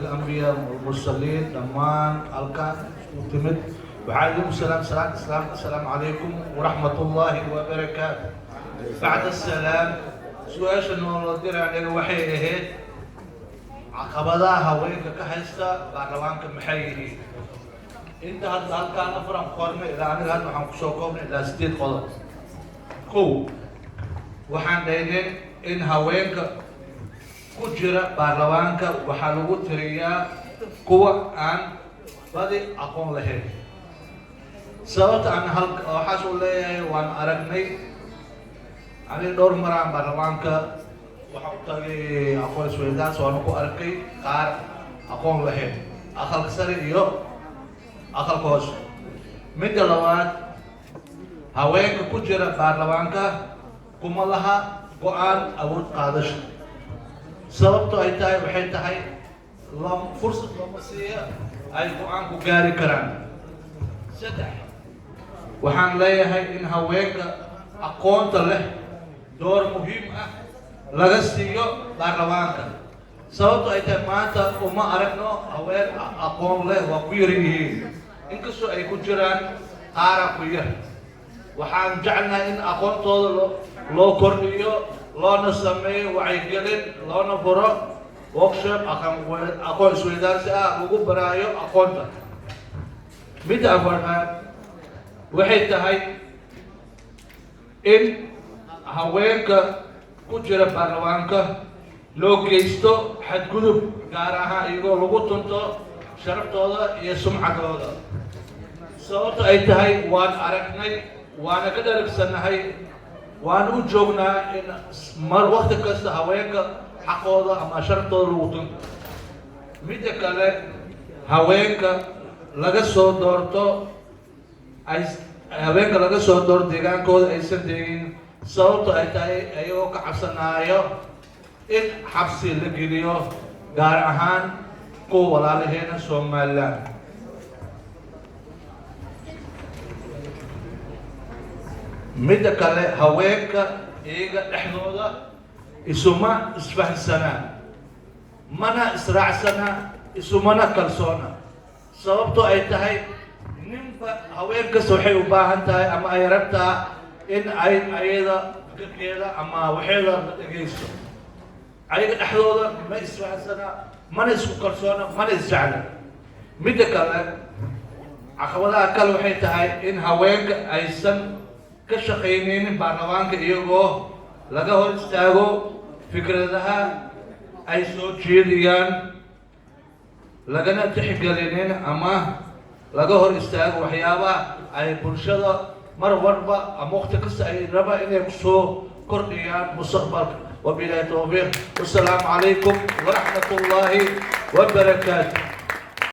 الأنبياء والمرسلين دمان ألكان وتمت وعليكم السلام سلام السلام السلام عليكم ورحمة الله وبركاته. بعد السلام سؤال شنو ندير يعني وحيه عقبضاها وين كهستا بعروانك محيه انت هذا كان افرم قرمي الى ان هذا waxaan ku soo koobnay ilaa 8 qodob kow waxaan dhaynay in haweenka ku jira baarlamaanka waxa lagu tiriyaa kuwa aan badi aqoon lahayn sababta aan waxaas u leeyahay waan aragnay ani dhowr maraan baarlamaanka waxa uu tagay aqoon isweydaas oo ku arkay qaar aqoon lahayn aqalka sare iyo aqalka hoose midda labaad haweenka ku jira baarlamaanka kuma laha go'aan awood qaadasho sababto ay tahay waxay tahay fursad lama siiya ay go'aan ku gaari karaan saddex waxaan leeyahay in haweenka aqoonta leh door muhiim ah laga siiyo baarlamaanka sababto ay tahay maanta uma aragno haween aqoon leh waa ku yar yihiin inkastoo ay ku jiraan qaara ku yar waxaan jecelnahay in aqoontooda loo kordhiyo loona sameeyo wacyigelin loona furo workshop aqoon isweydaarsi ah lagu baraayo aqoonta midda afaraad waxay tahay in haweenka ku jira baarlamaanka loo geysto xadgudub gaar ahaan iyagoo lagu tunto sharaftooda iyo sumcadooda sababta ay tahay waan aragnay waana ka dharagsannahay waan u joognaa in mar waqti kasta haweenka xaqooda ama sharaftooda lagu tunto midda kale haweenka laga soo doorto haweenka laga soo doorto deegaankooda aysan degin sababto ay tahay ayagoo ka cabsanaayo in xabsi la geliyo gaar ahaan kuwa walaalaheena Somaliland midda kale haweenka iyaga dhexdooda isuma isfahansanaa mana israacsana isumana kalsoona sababto ay tahay ninba haween kasta waxay u baahan tahay ama ay rabtaa in ay ayada fikirkeeda ama waxeeda la dhageysto ayaga dhexdooda ma isfahansana mana isku kalsoona mana isjecla midda kale caqabadaha kale waxay tahay in haweenka aysan ka shaqaynaynin baarlamaanka iyagoo laga hor istaago fikradaha ay soo jeediyaan lagana tixgelinin ama laga hor istaago waxyaabaha ay bulshada mar walba ama waqti kasta ay raba inay kusoo kordhiyaan mustaqbalka wabillahi tawfiiq wassalaamu calaykum waraxmatullaahi wabarakaatuh